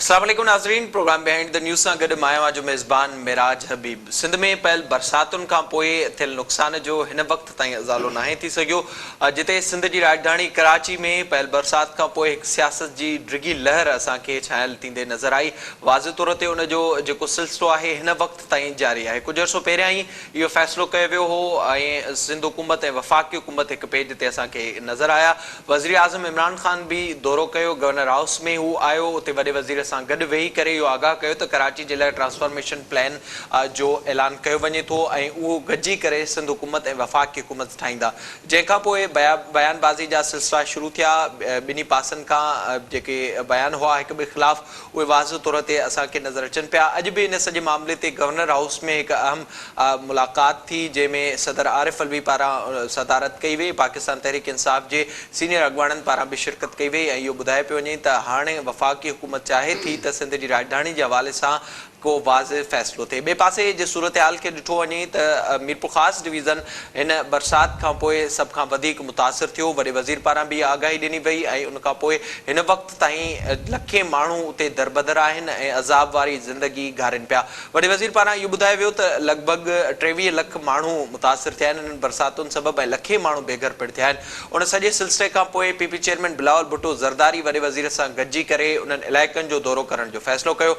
अस्सलाम वालेकुम नाज़रीन, प्रोग्राम बिहाइंड द न्यूज़ सां गॾु मां जो मेज़बान मिराज हबीब। सिंध में पयल बरसातुनि खां पोइ थियल नुक़सान जो हिन वक़्त ताईं अज़ालो नाहे थी सघियो, जिते सिंध जी राजधानी कराची में पयल बरसात खां पोइ हिकु सियासत जी डिघी लहर असांखे छायल थींदे नज़र आई। वाज़ तौर ते उन जो जेको सिलसिलो आहे हिन वक़्त ताईं जारी आहे। कुझु अर्सो पहिरियां ई इहो फ़ैसिलो कयो वियो हो ऐं सिंध हुकूमत ऐं वफ़ाक़ी हुकूमत हिकु पेज ते असांखे नज़र आया। वज़ीर आज़म इमरान ख़ान बि दौरो कयो, गवर्नर हाउस में हू आयो, उते वॾे वज़ीर सां गॾु वेही करे इहो आगाह कयो त कराची जे लाइ ट्रांसफॉर्मेशन प्लान जो ऐलान कयो वञे थो ऐं उहो गॾिजी करे सिंध हुकूमत ऐं वफ़ाक़ी हुकूमत ठाहींदा। जंहिंखां पोइ बयानबाज़ी जा सिलसिला शुरू थिया। ॿिन्ही पासनि खां जेके बयान हुआ हिक ॿिए ख़िलाफ़, उहे वाज़ तौर ते असांखे नज़र अचनि पिया। अॼु बि इन सॼे मामले ते गवर्नर हाउस में हिकु अहम मुलाक़ात थी, जंहिंमें सदर आरिफ अलवी पारां सदारत कई वई। पाकिस्तान तहरीक इंसाफ़ जे सीनियर अॻुवाणनि पारां बि शिरकत कई वई ऐं इहो ॿुधाए पियो वञे त हाणे वफ़ाक़ी हुकूमत चाहे थी त सिंध जी राजधानी जे हवाले सां को वाज़े फ़ैसिलो थिए। ॿिए पासे जे सूरत हाल खे ॾिठो वञे त मीरपुर ख़ासि डिवीज़न हिन बरसात खां पोइ सभ खां वधीक मुतासिर थियो। वॾे वज़ीर पारां बि आगाही ॾिनी वई ऐं उन खां पोइ हिन वक़्त ताईं लखे माण्हू उते दरबदर आहिनि ऐं अज़ाब वारी ज़िंदगी घारनि पिया। वॾे वज़ीर पारां इहो ॿुधायो वियो त लॻभॻि 23 लख माण्हू मुतासिर थिया आहिनि हिननि बरसातुनि सबबि ऐं लखे माण्हू बेघर पिण थिया आहिनि। उन सॼे सिलसिले खां पोइ पीपी चेयरमैन बिलावल भुट्टो ज़रदारी वॾे वज़ीर सां गॾिजी करे उन्हनि इलाइक़नि जो दौरो करण जो फ़ैसिलो कयो।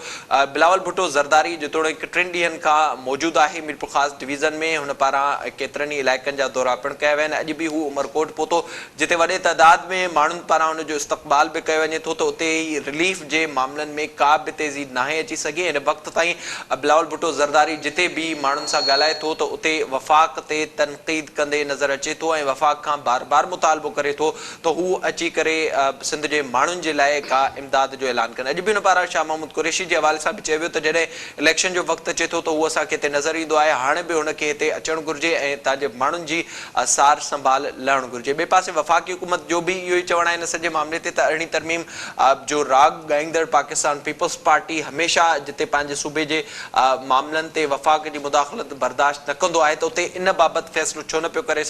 बिलावल भुट्टो ज़रदारी जेतोणीकि 3 ॾींहंनि खां मौजूदु आहे मीरपुर ख़ासि डिवीज़न में, हुन पारां केतिरनि ई इलाइक़नि जा दौरा पिणु कया विया आहिनि। अॼु बि हू उमरकोट पहुतो, जिते वॾे तइदाद में माण्हुनि पारां हुनजो इस्तक़बाल बि कयो वञे थो त उते ई रिलीफ जे मामलनि में का बि तेज़ी नाहे अची सघे। हिन वक़्त ताईं बिलावल भुट्टो ज़रदारी जिते बि माण्हुनि सां ॻाल्हाए थो त उते वफ़ाक़ ते तनक़ीद कंदे नज़र अचे थो ऐं वफ़ाक़ खां बार बार मुतालबो करे थो त हू अची करे सिंध जे माण्हुनि जे लाइ का इमदाद जो ऐलान कनि। अॼु बि हुन पारां शाह महमूद कुरैशी जे हवाले सां बि चयो वियो त जॾहिं इलेक्शन जो वक़्तु अचे थो त उहो असांखे हिते नज़र ईंदो आहे, हाणे बि हुनखे हिते अचणु घुरिजे ऐं हितां जे माण्हुनि जी सार संभाल लहणु घुरिजे। ॿिए पासे वफ़ाक़ी हुकूमत जो बि इहो ई चवणु आहे हिन सॼे मामले ते त अरिड़हीं तरमीम जो राग ॻाईंदड़ पाकिस्तान पीपल्स पार्टी हमेशह जिते पंहिंजे सूबे जे मामलनि ते वफ़ाक़ जी मुदाख़लत बर्दाश्त न कंदो आहे त उते इन बाबति फ़ैसिलो छो न पियो करे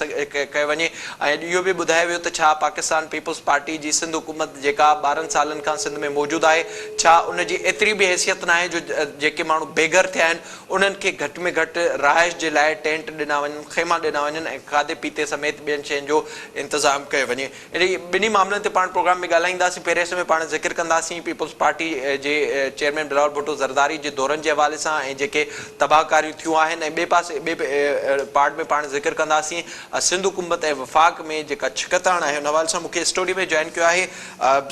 कयो वञे। ऐं इहो बि ॿुधायो वियो त छा पाकिस्तान पीपल्स पार्टी जी सिंध हुकूमत जेका 12 सालनि खां सिंध में मौजूदु आहे, छा उनजी एतिरी बि हैसियत न आहे जो जेके माण्हू बेघर थिया आहिनि उन्हनि खे घटि में घटि रहाइश जे लाइ टेंट ॾिना वञनि, खेमा ॾिना वञनि ऐं खाधे पीते समेत ॿियनि शयुनि जो इंतज़ाम कयो वञे। ॿिन्ही मामलनि ते पाण प्रोग्राम में ॻाल्हाईंदासीं। पहिरें समय पाण ज़िक्र कंदासीं पीपल्स पार्टी जे चेयरमैन बिलावल भुट्टो ज़रदारी जे दौरनि जे हवाले सां ऐं जेके तबाहकारियूं थियूं आहिनि, ऐं ॿिए पासे ॿिए पार्ट में पाण ज़िक्र कंदासीं सिंध हुकूमत ऐं वफ़ाक़ में जेका छिकताण आहे हुन हवाले सां। मूंखे स्टूडियो में जॉइन कयो आहे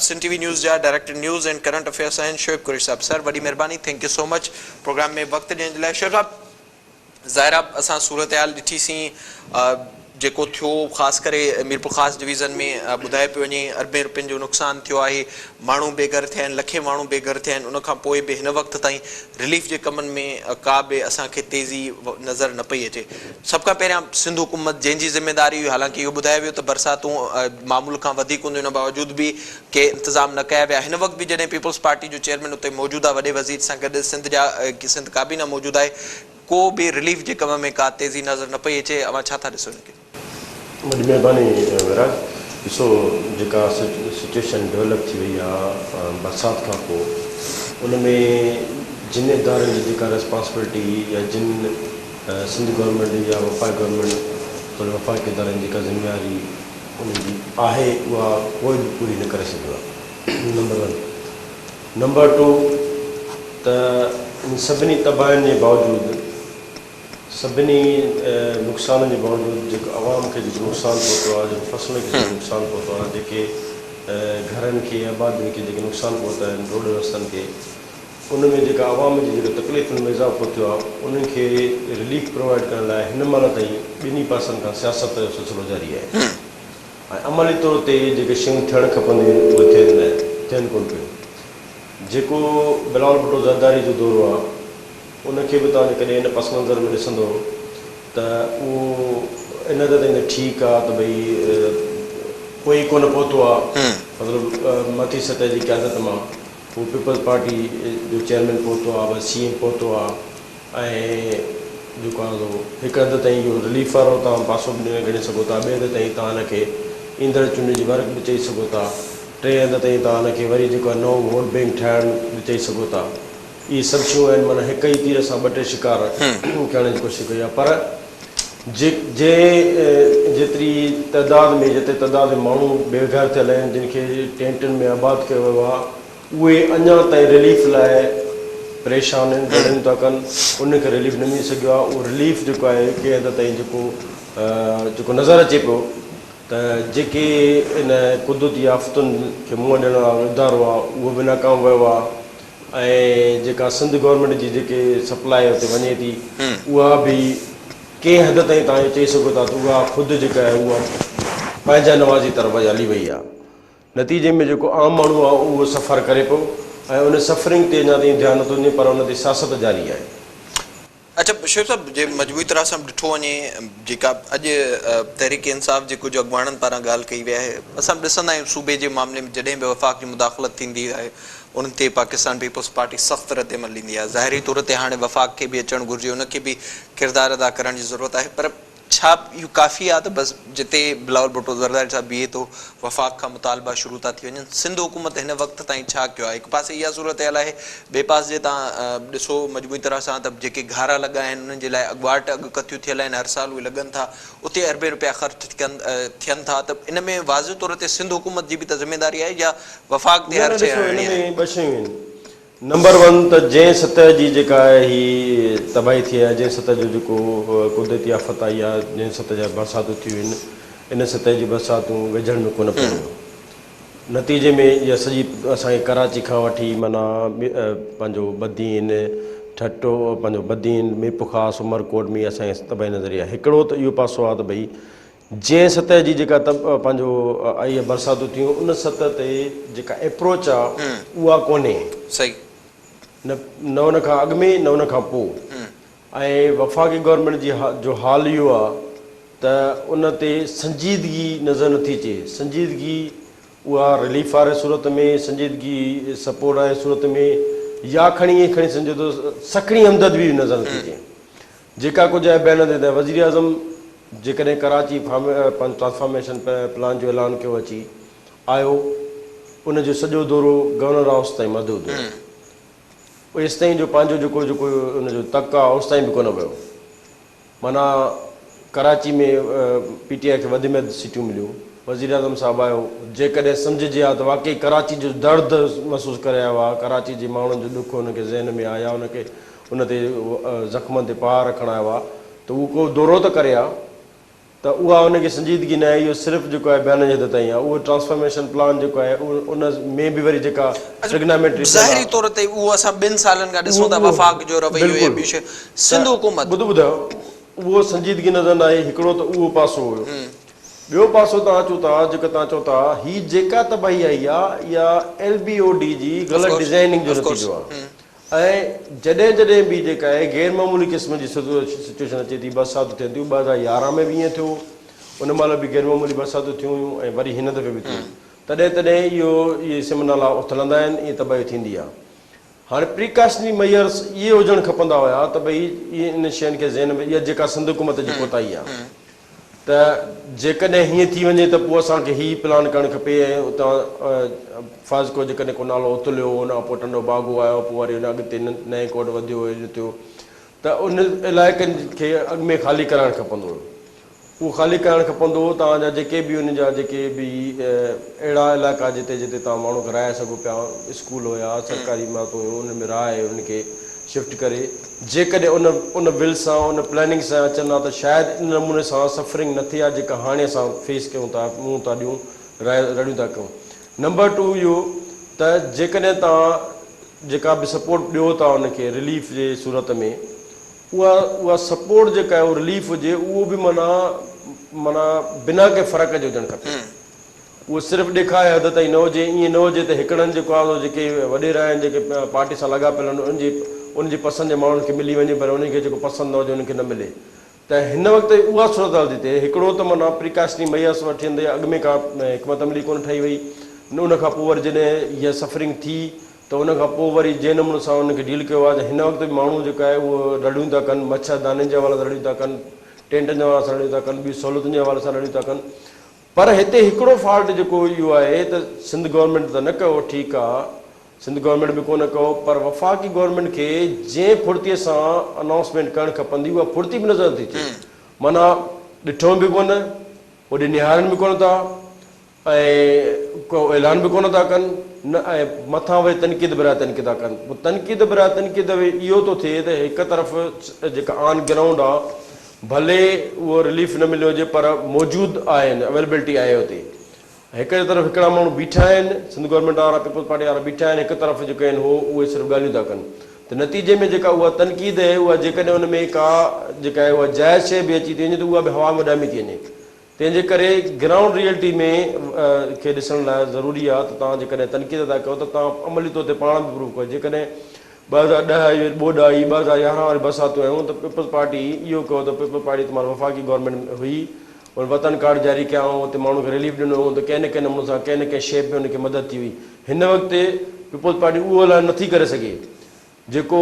सिंध टीवी न्यूज़ जा director news and current affairs आहिनि शोएब कुरैशी साहब। सर, वॾी महिरबानी, thank you so much program में वक़्तु ॾियण जे लाइ। शोएब साहब, ज़ाहिर आहे असां सूरत हाल ॾिठीसीं जेको थियो ख़ासि करे मीरपुर ख़ासि डिवीज़न में ॿुधाए पियो वञे अरबें रुपयनि जो नुक़सानु थियो आहे, माण्हू बेघर थिया आहिनि, लखे माण्हू बेघर थिया आहिनि। उनखां पोइ बि हिन वक़्त ताईं रिलीफ जे कमनि में का बि असांखे तेज़ी नज़र न पई अचे। सभ खां पहिरियां सिंध हुकूमत जंहिंजी ज़िमेदारी हुई, हालांकि इहो ॿुधायो वियो त बरसातूं मामूल खां वधीक हूंदियूं, हुन बावजूद बि के इंतज़ाम न कया विया। हिन वक़्तु बि जॾहिं पीपल्स पार्टी जो चेयरमैन उते मौजूदु आहे वॾे वज़ीर सां गॾु, सिंध काबीना मौजूदु आहे, को बि रिलीफ जे कम में का तेज़ी नज़र न पई अचे। अवां छा था ॾिसो हिनखे? वॾी महिरबानी विराज। ॾिसो, जेका सिचुएशन डेवलप थी वई आहे बरसाति खां पोइ, उन में जिन इदारनि जी जेका रिस्पॉन्सिबिलिटी या जिन सिंध गवर्नमेंट या वफ़ाक़ी गवर्नमेंट वफ़ाक़ी इदारनि जी जेका ज़िम्मेवारी उनजी आहे, उहा कोई बि पूरी न करे सघियो आहे, नंबर 1। नंबर 2 त इन सभिनी तबाहियुनि जे बावजूदि, सभिनी नुक़सान जे बावजूदि जेको आवाम खे जेको नुक़सानु पहुतो आहे, जेको फसलुनि खे जेको नुक़सानु पहुतो आहे, जेके घरनि खे आबादियुनि खे जेके नुक़सानु पहुता आहिनि, रोड रस्तनि खे, उन में जेका आवाम जी जेको तकलीफ़ुनि में इज़ाफ़ो थियो आहे, उन्हनि खे रिलीफ प्रोवाइड करण लाइ हिन महिल ताईं ॿिन्ही पासनि खां सियासत जो सिलसिलो जारी आहे। ऐं अमली तौर ते जेके शयूं थियणु खपंदियूं उहे थियनि कोन पियूं। जेको बिलावल भुट्टो ज़रदारी जो दौरो आहे, उनखे बि तव्हां कॾहिं इन पस मंज़र में ॾिसंदो त उहो इन हद ताईं त ठीकु आहे त भई कोई कोन पहुतो आहे, मतिलबु मथी सतह जी क़यादत मां हू पीपल्स पार्टी जो चेयरमैन पहुतो आहे, CM पहुतो आहे ऐं जेको आहे हिकु हद ताईं इहो रिलीफ वारो तव्हां पासो बि ॻणे सघो था। ॿिए हद ताईं तव्हां हिनखे ईंदड़ चूंड जी वर्क बि चई सघो था टे हंधि ताईं तव्हां हुनखे वरी जेको आहे नओं वोट बैंक ठाहिणु बि चई सघो था। इहे सभु शयूं आहिनि, माना हिक ई तीर सां ॿ टे शिकार करण जी कोशिशि कई आहे। पर जेतिरी तइदाद में जिते तइदाद में माण्हू बेघर थियल आहिनि, जिन खे टेंटनि में आबाद कयो वियो आहे, उहे अञा ताईं रिलीफ लाइ परेशान आहिनि, ॻाल्हियूं था कनि, उनखे रिलीफ न मिली सघियो आहे। उहो रिलीफ जेको आहे कंहिं हंधि ताईं जेको नज़र अचे पियो त जेके इन कुदरती आफ़तुनि खे मुंहुं ॾियण वारो इदारो आहे उहो बि नाकाम वियो आहे। ऐं जेका सिंध गवर्नमेंट जी जेके सप्लाई हुते वञे थी उहा बि कंहिं हदि ताईं तव्हां चई सघो था त उहा ख़ुदि जेका आहे उहा पंहिंजा नवाज़ी तरफ़ हली वई आहे। नतीजे में जेको आम माण्हू आहे उहो सफ़र करे पियो ऐं उन सफ़रिंग ते अञा ताईं ध्यानु नथो ॾिए, पर उन ते सियासत जारी आहे। अच्छा शोएब साहब, जे मजमूई तरह सां ॾिठो वञे जेका अॼु तहरीक इंसाफ़ जे कुझु अॻुवाणनि पारां ॻाल्हि कई वई आहे, असां ॾिसंदा आहियूं सूबे जे मामले में जॾहिं बि वफ़ाक़ जी मुदाख़लत थींदी आहे उन ते पाकिस्तान पीपल्स पार्टी सख़्तु रद्द अमल ॾींदी आहे। ज़ाहिरी तौर ते हाणे वफ़ाक़ खे बि अचणु घुरिजे, उनखे बि किरदारु अदा करण जी ज़रूरत आहे। पर छा इहो काफ़ी आहे त बसि जिते बिलावल भुट्टो ज़रदारी साहिबु बीहे थो वफ़ाक़ खां मुतालबा शुरू था थी वञनि? सिंध हुकूमत हिन वक़्त ताईं छा कयो आहे? हिकु पासे इहा सूरत हाल आहे, ॿिए पासे जे तव्हां ॾिसो मजमूई तरह सां त जेके घारा लॻा आहिनि उन्हनि जे लाइ अॻुवाट अघु कथियूं थियल आहिनि, हर साल उहे लॻनि था, उते अरबे रुपया ख़र्च थियनि था। त इन में वाज़िह तौर ते सिंध हुकूमत जी बि त ज़िमेदारी आहे या वफ़ाक़ ते हर शइ हणणी आहे? ॿ शयूं आहिनि। नंबर वन त जंहिं सतह जी जेका आहे ही तबाही थी आहे, जंहिं सतह जो जेको कुदरती आफ़त आई आहे, जंहिं सतह जा बरसातूं थियूं आहिनि, इन सतह जी बरसातूं वेझण में कोन पियूं। नतीजे में इहा सॼी असांखे कराची खां वठी माना पंहिंजो बदीन ठटो पंहिंजो बदीन मीरपुखास उमरकोट में असांखे तबाही नज़र आहे। हिकिड़ो त इहो पासो आहे त भई जंहिं सतह जी जेका पंहिंजो आई आहे बरसातूं थियूं उन सतह ते जेका अप्रोच आहे उहा कोन्हे सही, न उन खां अॻु में न उन खां पोइ। ऐं वफ़ाक़ी गवर्नमेंट जी जो हाल इहो आहे त उन ते संजीदगी नज़र नथी अचे। संजीदगी उहा रिलीफ वारे सूरत में, संजीदगी सपोर्ट वारे सूरत में, या खणी सम्झो त सखणी हमदर्द बि नज़र नथी अचे। जेका कुझु आहे बयान ते त वज़ीर आज़म जेकॾहिं कराची ट्रांसफॉर्मेशन प्लान जो ऐलान कयो अची आयो, उनजो सॼो दौरो गवर्नर हाउस ताईं महदूद हो। एसि ताईं जो पंहिंजो जेको उनजो तक आहे उस ताईं बि कोन वियो। माना कराची में PTI खे वधि में वधि सीटियूं मिलियूं, वज़ीर आज़म साहिबु आयो, जेकॾहिं सम्झिजे हा त वाक़ई कराची जो दर्द महसूसु करे आयो आहे, कराची जे माण्हुनि जो ॾुख उनखे ज़हन में आया, उनखे उन ते ज़ख़्मनि ते पार रखणु आयो आहे, त उहो को दौरो त करे हा, त उहा उनखे संजीदगी न आहे। इहो सिर्फ़ु जेको आहे बयान जे हद ताईं आहे। उहो ट्रांसफॉर्मेशन प्लान जेको आहे उन में बि वरी जेका ट्रिग्नामेट्री ज़ाहिरी तौर ते उहो असां 2 सालनि खां ॾिसूं था वफ़ाक़ जो रवैयो या ॿी शइ। सिंध हुकूमत ॿुधायो उहो संजीदगी नज़र न आई। हिकिड़ो त उहो पासो हुयो। ॿियो पासो तव्हां चओ था, जेका तव्हां चओ था ही जेका तबाही आई आहे इहा LBOD जी ग़लति डिज़ाइनिंग जो नतीजो आहे। ऐं जॾहिं बि जेका आहे गैर मामूली क़िस्म जी सिचुएशन अचे थी, बरसातूं थियनि थियूं, 2011 में बि ईअं थियो, उन महिल बि गैर मामूली बरसातूं थियूं हुयूं ऐं वरी हिन दफ़े बि थियूं। तॾहिं इहे सिमनाला उथलंदा आहिनि, इहा तबाही थींदी आहे। हाणे प्रिकॉशनरी मेयर्स इहे हुजणु खपंदा हुया त भई इहे इन शयुनि खे ज़हन में, इहा जेका सिंध हुकूमत जी कोताही आहे, त जेकॾहिं हीअं थी वञे त पोइ असांखे हीअ प्लान करणु खपे। ऐं उतां फाज़को जेकॾहिं को नालो उथलियो, उन खां पोइ टंडो बागो आयो, पोइ वरी उन अॻिते नए कोट वधियो थियो, त उन इलाइक़नि खे अॻु में ख़ाली कराइणु खपंदो हुयो। उहो ख़ाली करणु खपंदो हो। तव्हांजा जेके बि उन जा जेके बि अहिड़ा इलाइक़ा जिते जिते तव्हां माण्हू घुराए सघो पिया, स्कूल हुया, सरकारी इमारतूं हुयूं, उन में राय उनखे शिफ्ट करे, जेकॾहिं उन बिल सां उन प्लानिंग सां अचनि हा त शायदि इन नमूने सां सफरिंग न थिए आहे जेका हाणे असां फेस कयूं था, मुंहुं था ॾियूं, रड़ियूं था कयूं। नंबर 2 इहो त जेकॾहिं तव्हां जेका बि सपोर्ट ॾियो था उनखे रिलीफ जे सूरत में, उहा सपोर्ट जेका आहे उहा रिलीफ हुजे, उहो बि माना बिना के फ़र्क़ जो हुजणु खपे। उहो सिर्फ़ु ॾेखारे हद ताईं न हुजे। ईअं न हुजे त हिकिड़नि जेको आहे जेके वॾेरा आहिनि, जेके पार्टी सां लॻा पियल आहिनि, उनजी पसंदि जे माण्हुनि खे मिली वञे, पर उनखे जेको पसंदि न हुजे उनखे न मिले। त हिन वक़्तु उहा सूरत हाल थी थिए। हिकिड़ो त माना प्रिकॉशनरी मेयर्स वठी वेंदे अॻु में का हिकमत अमली कोन ठही वई, उन खां पोइ वरी जॾहिं हीअ सफरिंग थी त उन खां पोइ वरी जंहिं नमूने सां उनखे डील कयो आहे, त हिन वक़्तु बि माण्हू जेका आहे उहो रड़ियूं था कनि, मच्छरदानी जे हवाले सां रड़ियूं था कनि, टेंटनि जे हवाले सां रड़ियूं था कनि, ॿियूं सहूलियतुनि जे हवाले सां रड़ियूं था कनि। पर हिते हिकिड़ो फॉल्ट जेको इहो आहे त सिंध गवर्नमेंट त न कयो, ठीकु आहे, सिंध गवर्नमेंट बि कोन कयो, पर वफ़ाक़ी गवर्नमेंट खे जंहिं फुर्तीअ सां अनाउंसमेंट करणु खपंदी उहा फुर्ती बि नज़र थी अचे। माना ॾिठो बि कोन, होॾे निहारनि बि कोन था, ऐं को ऐलान बि कोन था कनि न, ऐं मथां वरी तनक़ीद बिरा तनक़ीद था कनि। पोइ तनक़ीद बिरा तनक़ीद इहो थो थिए त हिकु तरफ़ जेका ऑन ग्राउंड आहे भले उहो रिलीफ न मिलियो हुजे पर मौजूदु आहिनि, अवेलेबिलिटी आहे हुते। हिकु तरफ़ हिकिड़ा माण्हू बीठा आहिनि, सिंध गवर्नमेंट वारा पीपल्स पार्टी वारा बीठा आहिनि, हिकु तरफ़ जेके आहिनि उहे सिर्फ़ु ॻाल्हियूं था कनि। त नतीजे में जेका उहा तनक़ीद आहे उहा जेकॾहिं उन में का जेका आहे उहा जाइज़ शइ बि अची थी वञे त उहा बि हवा में उॾामी थी वञे। तंहिंजे करे ग्राउंड रियलिटी में खे ॾिसण लाइ ज़रूरी आहे त तव्हां जेकॾहिं तनक़ीद था कयो त तव्हां अमली तौर ते पाण बि प्रूव कयो। जेकॾहिं 2010 ॿोॾ आई, 2011 वारी बरसातूं आयूं त पीपल्स पार्टी इहो कयो त पीपल्स पार्टी तमामु वफ़ाक़ी गवर्नमेंट हुई, उन वतन कार्ड जारी कयाऊं, हुते माण्हू खे रिलीफ ॾिनो, त कंहिं न कंहिं नमूने सां कंहिं न कंहिं शेप में हुनखे मदद थी हुई। हिन वक़्तु पीपल्स पार्टी उहो लाइ नथी करे सघे। जेको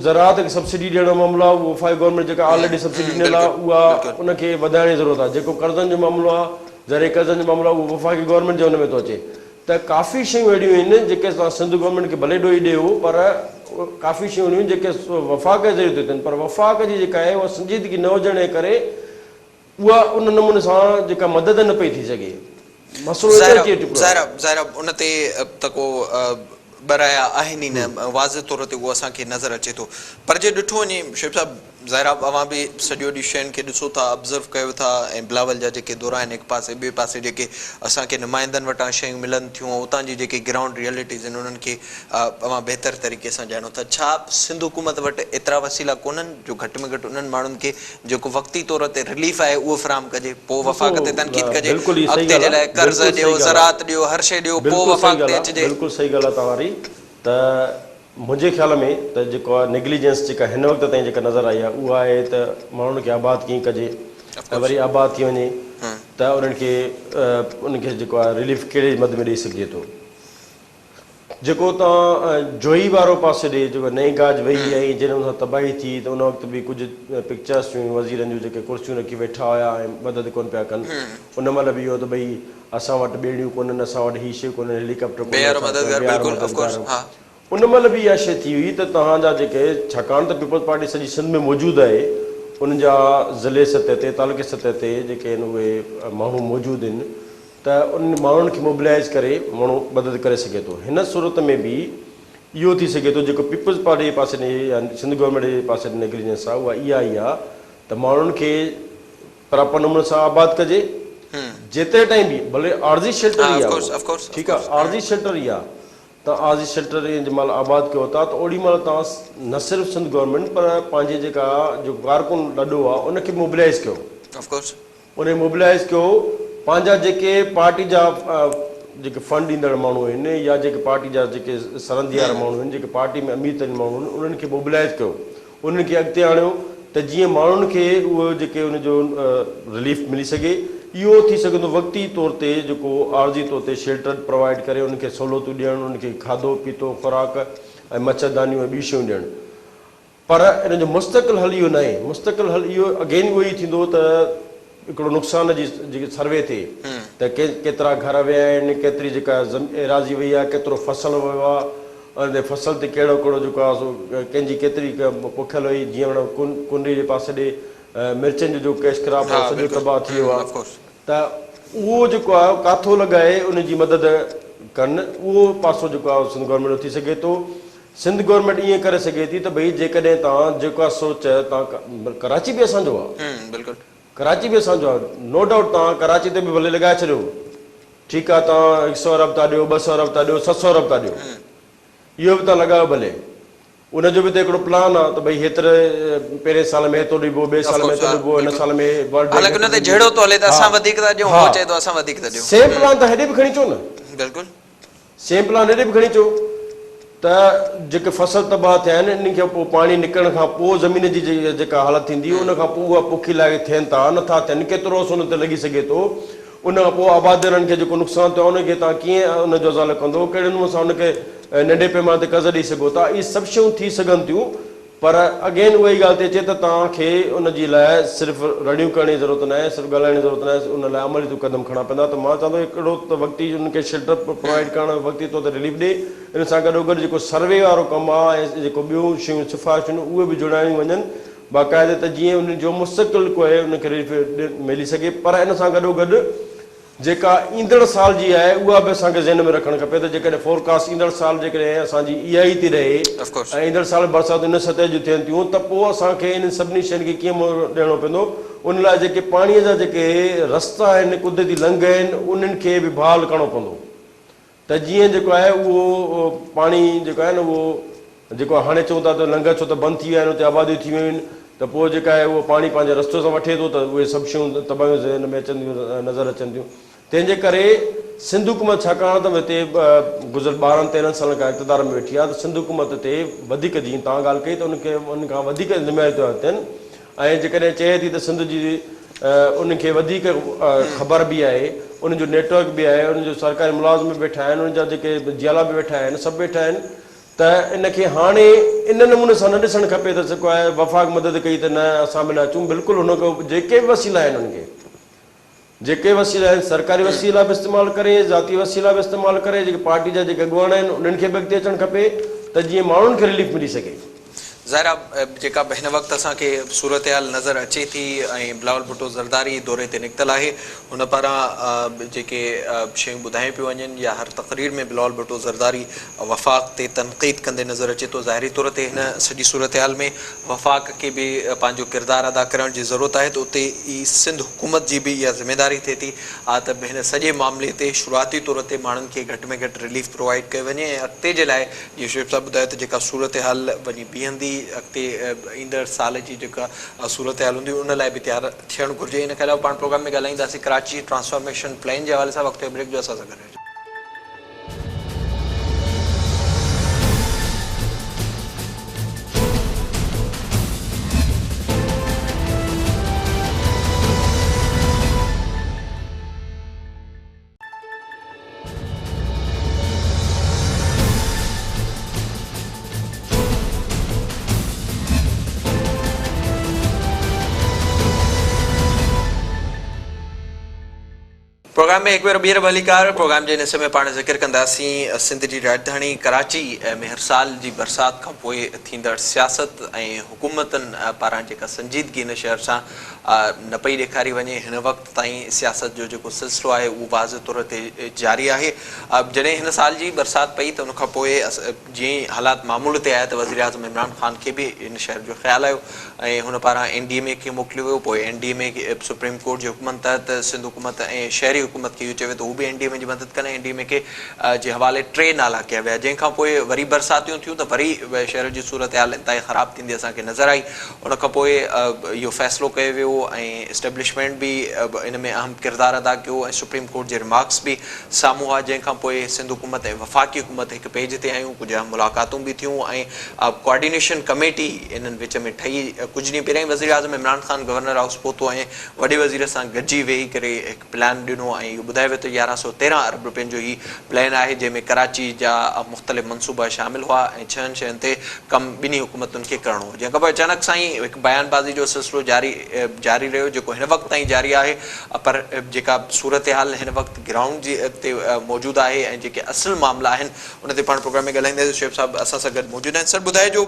ज़राअत खे सब्सिडी ॾियण जो मामलो आहे उहो वफ़ाक़ी गवर्नमेंट जेका ऑलरेडी सब्सिडी ॾिनल आहे उहा उनखे वधाइण जी ज़रूरत आहे। जेको कर्ज़नि जो मामलो आहे, ज़रे कर्ज़नि जो मामलो आहे, उहो वफ़ाक़ी गवर्नमेंट जे हुन में थो अचे। त काफ़ी शयूं अहिड़ियूं आहिनि जेके तव्हां सिंध गवर्नमेंट खे भले ॾोही ॾियो, पर काफ़ी शयूं आहिनि जेके वफ़ाक़ जे ज़रिए थियूं थियनि, पर वफ़ाक़ जी जेका आहे उहा संजीदगी न हुजण जे करे उहा उन नमूने सां जेका मदद न पई थी सघे। ज़ाहिर उन ते त को ॿराया आहिनि ई न, वाज़े तौर ते उहो असांखे नज़र अचे थो। पर जे ॾिठो वञे शिव साहिबु, ज़ाहिर अवां बि सॼो ॾींहुं शयुनि खे ॾिसो था, ऑब्ज़र्व कयो था, ऐं बिलावल जा जेके दौरा आहिनि हिकु पासे, ॿिए पासे जेके असांखे नुमाइंदनि वटां शयूं मिलनि थियूं, उतां जी जेके ग्राउंड रियलिटीज़ आहिनि उन्हनि खे अवां बहितर तरीक़े सां ॼाणो था। छा सिंध हुकूमत वटि एतिरा वसीला कोन्हनि जो घटि में घटि उन्हनि माण्हुनि खे जेको वक़्ती तौर ते रिलीफ आहे उहो फ़राहम कजे, पोइ वफ़ाक़ ते तनक़ीद कजे, अॻिते जे लाइ कर्ज़ ॾियो, ज़राअत ॾियो, हर शइ ॾियो, पोइ वफ़ाक़ ते अचिजे। बिल्कुलु सही ॻाल्हि आहे तव्हांजी। त मुंहिंजे ख़्याल में त जेको आहे नेग्लिजेंस जेका हिन वक़्त ताईं जेका नज़र आई आहे उहा आहे त माण्हुनि खे आबाद कीअं कजे, ऐं वरी आबाद थी वञे त उन्हनि खे जेको आहे रिलीफ कहिड़े मद में ॾेई सघिजे थो। जेको तव्हां जोई वारो पासे ॾे, जेको नई गाज वई ऐं जॾहिं हुन सां तबाही थी त उन वक़्तु बि कुझु पिक्चर्स हुयूं वज़ीरनि जूं जेके कुर्सियूं रखी वेठा हुया ऐं मदद कोन पिया कनि। उन महिल बि इहो त भई असां वटि ॿेड़ियूं कोन्हनि, असां वटि हीअ शइ कोन्हे, हेलीकॉप्टर कोन्हे, उन महिल बि इहा शइ थी हुई त तव्हांजा जेके, छाकाणि त पीपल्स पार्टी सॼी सिंध में मौजूदु आहे, उन जा ज़िले सतह ते, तालुके सतह ते जेके आहिनि उहे माण्हू मौजूदु आहिनि, त उन माण्हुनि खे मोबिलाइज़ करे माण्हू मदद करे सघे थो। हिन सूरत में बि इहो थी सघे थो जेको पीपल्स पार्टी जे पासे ॾे या सिंध गवर्नमेंट जे पासे नेग्लिजेंस आहे उहा इहा ई आहे त माण्हुनि खे प्रॉपर नमूने सां आबाद कजे, जेतिरे टाइम बि भले आर्ज़ी शेल्टर ई आहे, ठीकु आहे, आर्ज़ी शेल्टर ई आहे, तव्हां आर्ज़ी शेल्टर जंहिं महिल आबाद कयो था त ओॾी महिल तव्हां न सिर्फ़ु सिंध गवर्नमेंट पर पंहिंजे जेका जेको कारकुन ॾाढो आहे उनखे मोबिलाइज़ कयो, उन मोबिलाइज़ कयो। पंहिंजा जेके पार्टी जा जेके फंड ॾींदड़ माण्हू आहिनि या जेके पार्टी जा जेके सरंदी वारा माण्हू आहिनि, जेके पार्टी में अमीर तरीन माण्हू आहिनि, उन्हनि खे मोबिलाइज़ कयो, उन्हनि खे अॻिते आणियो त जीअं माण्हुनि खे उहो जेके उनजो रिलीफ मिली सघे। इहो थी सघंदो वक़्ती तौर ते जेको आर्ज़ी तौर ते शेल्टर प्रोवाइड करे उनखे सहूलियतूं ॾियणु, उनखे खाधो पीतो खुराक ऐं मच्छरदानियूं ऐं ॿियूं शयूं ॾियणु। पर इन जो मुस्तक़िल हल इहो न आहे। मुस्तक़िल हल इहो अगेन उहो ई थींदो त हिकिड़ो नुक़सान जी जेकी सर्वे थिए त केतिरा घर विया आहिनि, केतिरी जेका एराज़ी वई आहे, केतिरो फसल वियो आहे, उन फसल ते कहिड़ो कहिड़ो जेको आहे सो कंहिंजी केतिरी पोखियल हुई। जीअं कुंडी जे पासे ॾे मिर्चनि जो कैश ख़राबु आहे, सॼो तबाह थी वियो आहे, त उहो जेको आहे काथो लॻाए उनजी मदद कनि, उहो पासो जेको आहे सिंध गवर्नमेंट थी सघे थो। सिंध गवर्नमेंट ईअं करे सघे थी त भई जेकॾहिं तव्हां जेका सोच तव्हां, कराची बि असांजो आहे, कराची बि असांजो आहे, नो डाउट, तव्हां कराची ते बि भले लॻाए छॾियो, ठीकु आहे, तव्हां 100 अरब था ॾियो, 200 अरब था ॾियो, 700 अरब था ॾियो, इहो बि तव्हां लॻायो भले। उनजो बि त हिकिड़ो प्लान आहे त भई हेतिरे पहिरें साल में हेतिरो ॾिबो, ॿिए साल में हेतिरो ॾिबो, हिन साल में सेम प्लान त हेॾे बि खणी अचो न, सेम प्लान हेॾे बि खणी अचो त जेके फसल तबाह थिया आहिनि इन्हनि खे पोइ पाणी निकिरण खां पोइ ज़मीन जी जेका हालत थींदी उन खां पोइ उहा पोखी लाइ थियनि था नथा थियनि, केतिरो उन ते लॻी सघे थो, उन खां पोइ आबादीरनि खे जेको नुक़सानु थियो आहे उनखे तव्हां कीअं उनजो अज़ालो कंदो, कहिड़े नमूने सां उनखे नंढे पैमाने ते कर्ज़ ॾेई सघो था। इहे सभु शयूं थी सघनि थियूं पर अगेन उहा ई ॻाल्हि थी अचे त तव्हांखे उन जी लाइ सिर्फ़ु रड़ियूं करण जी ज़रूरत न आहे, सिर्फ़ु ॻाल्हाइण जी ज़रूरत न आहे, उन लाइ अमली तौरु क़दम खणणा पवंदा। त मां चवंदो हिकिड़ो त वक़्ती उनखे शेल्टर प्रोवाइड करणु, वक़्ती तौर ते रिलीफ ॾे। इन सां गॾोगॾु जेको सर्वे वारो कमु आहे ऐं जेको ॿियूं शयूं सिफ़ारिशूं उहे बि जुड़ायूं वञनि बाक़ाइदे, त जीअं उन जो मुस्तक़िल कोई उनखे रिलीफ मिली सघे। पर इन सां गॾोगॾु जेका ईंदड़ साल जी आहे उहा बि असांखे ज़हन में रखणु खपे त जेकॾहिं फोरकास्ट ईंदड़ साल जेकॾहिं असांजी इहा ई थी रहे ऐं ईंदड़ साल बरसाति इन सतह जूं थियनि थियूं त पोइ असांखे इन सभिनी शयुनि खे कीअं मोड़ ॾियणो पवंदो। उन लाइ जेके पाणीअ जा जेके रस्ता आहिनि, कुदरती लंघ आहिनि, उन्हनि खे बि बहाल करिणो पवंदो त जीअं जेको आहे उहो पाणी जेको आहे न उहो जेको हाणे चऊं था त लंघ छो त बंदि थी विया आहिनि, उते आबादियूं थी वियूं आहिनि, त पोइ जेका आहे उहो पाणी पंहिंजे रस्ते सां वठे थो त उहे सभु शयूं तबाहियूं ज़हन में अचनि थियूं, नज़र अचनि थियूं। तंहिंजे करे सिंध हुकूमत छाकाणि त हिते गुज़िरियल 12-13 सालनि खां इक़्तिदार में वेठी आहे, त सिंध हुकूमत ते वधीक जीअं तव्हां ॻाल्हि कई त उनखे उन खां वधीक ज़िमेवारियूं थियनि। ऐं जेकॾहिं चए थी त सिंध जी उनखे वधीक ख़बर बि आहे, उनजो नेटवर्क बि आहे, उनजो सरकारी मुलाज़िम बि वेठा आहिनि, उनजा जेके जियाला बि वेठा आहिनि, सभु वेठा आहिनि। त इनखे हाणे इन नमूने सां न ॾिसणु खपे त जेको आहे वफ़ाक़ मदद कई त न असां बि न अचूं। बिल्कुलु हुनखे जेके बि वसीला आहिनि, उनखे जेके वसीला आहिनि, सरकारी वसीला बि इस्तेमालु करे, ज़ाती वसीला बि इस्तेमालु करे, जेके पार्टी जा जेके अॻुवान आहिनि उन्हनि खे बि अॻिते अचणु खपे त जीअं माण्हुनि खे रिलीफ मिली सघे। ज़ाहिर आहे जेका हिन वक़्तु असांखे सूरत हाल नज़र अचे थी ऐं बिलावल भुट्टो ज़रदारी दौरे ते निकितल आहे, हुन पारां जेके शयूं ॿुधायूं पियूं वञनि या हर तक़रीर में बिलावल भुट्टो ज़रदारी वफ़ाक़ ते तनक़ीद कंदे नज़र अचे थो। ज़ाहिरी तौर ते हिन सॼी सूरत हाल में वफ़ाक़ खे बि पंहिंजो किरदारु अदा करण जी ज़रूरत आहे, त उते ई सिंध हुकूमत जी बि इहा ज़िमेदारी थिए थी त हिन सॼे मामले ते शुरूआती तौर ते माण्हुनि खे घटि में घटि रिलीफ प्रोवाइड कयो वञे ऐं अॻिते जे लाइ जीअं शेख साहब ॿुधायो त जेका सूरत हाल वञी बीहंदी अॻिते ईंदड़ साल जी जेका सूरत हाल हूंदी उन लाइ बि तयारु थियणु घुरिजे। इन खां अलावा पाण प्रोग्राम में ॻाल्हाईंदासीं कराची ट्रांसफॉर्मेशन प्लान जे हवाले सां। वक़्तु ब्रेक जो असां सां गॾु रहिजो। प्रोग्राम में हिकु भेरो ॿीहर भलीकार। प्रोग्राम जे हिन समय पाण ज़िक्र कंदासीं सिंध जी राजधानी कराची में हर साल जी बरसाति खां पोइ थींदड़ सियासत ऐं हुकूमतनि पारां जेका संजीदगी हिन शहर सां न पई ॾेखारी वञे। हिन वक़्तु ताईं सियासत जो जेको सिलसिलो आहे उहो वाज़ तौर ते जारी आहे। जॾहिं हिन साल जी बरसाति पई त उनखां पोइ जीअं हालात मामूल ते आया त वज़ीर आज़म इमरान ख़ान खे बि हिन शहर जो ख़्यालु आयो ऐं हुन पारां NDMA खे मोकिलियो वियो। पोइ NDMA सुप्रीम कोर्ट जे हुकुमनि तहत सिंध हुकूमत ऐं शहरी हुकूमत खे इहो चयो त हू बि NDMA जी मदद कंदा। NDMA खे जे हवाले 3 नाला कया विया, जंहिंखां पोइ वरी बरसातियूं थियूं त वरी शहर जी सूरत हाल इंतिहाई ख़राबु थींदी असांखे नज़र आई। उनखां पोइ इहो फ़ैसिलो कयो वियो ऐं इस्टेब्लिशमेंट बि इन में अहम किरदारु अदा कयो ऐं सुप्रीम कोर्ट जे रिमार्क्स बि साम्हूं आहे। जंहिंखां पोइ सिंध हुकूमत ऐं वफ़ाक़ी हुकूमत हिकु पेज ते आयूं, कुझु अहम मुलाक़ातूं बि थियूं ऐं कोऑर्डिनेशन कमेटी इन्हनि विच में ठही। कुझु ॾींहं पहिरियों वज़ीर आज़म इमरान ख़ान गवर्नर हाउस पहुतो ऐं वॾे वज़ीर सां गॾिजी वेही करे हिकु प्लान ॾिनो ऐं इहो ॿुधायो वियो त 1113 अरब रुपयनि जो ही प्लान आहे, जंहिंमें कराची जा मुख़्तलिफ़ मनसूबा शामिल हुआ ऐं 6 शयुनि ते कमु ॿिन्ही हुकूमतुनि खे करिणो हो। जंहिंखां पोइ अचानक सां ई हिकु बयानबाज़ी जो सिलसिलो जारी रहियो, जेको हिन वक़्तु ताईं जारी आहे। पर जेका सूरत हाल हिन वक़्तु ग्राउंड जी ते मौजूदु आहे ऐं जेके असुलु मामला आहिनि उन ते पाण प्रोग्राम में ॻाल्हाईंदासीं। शेख साहब असां सां गॾु मौजूदु आहिनि। सर ॿुधाइजो,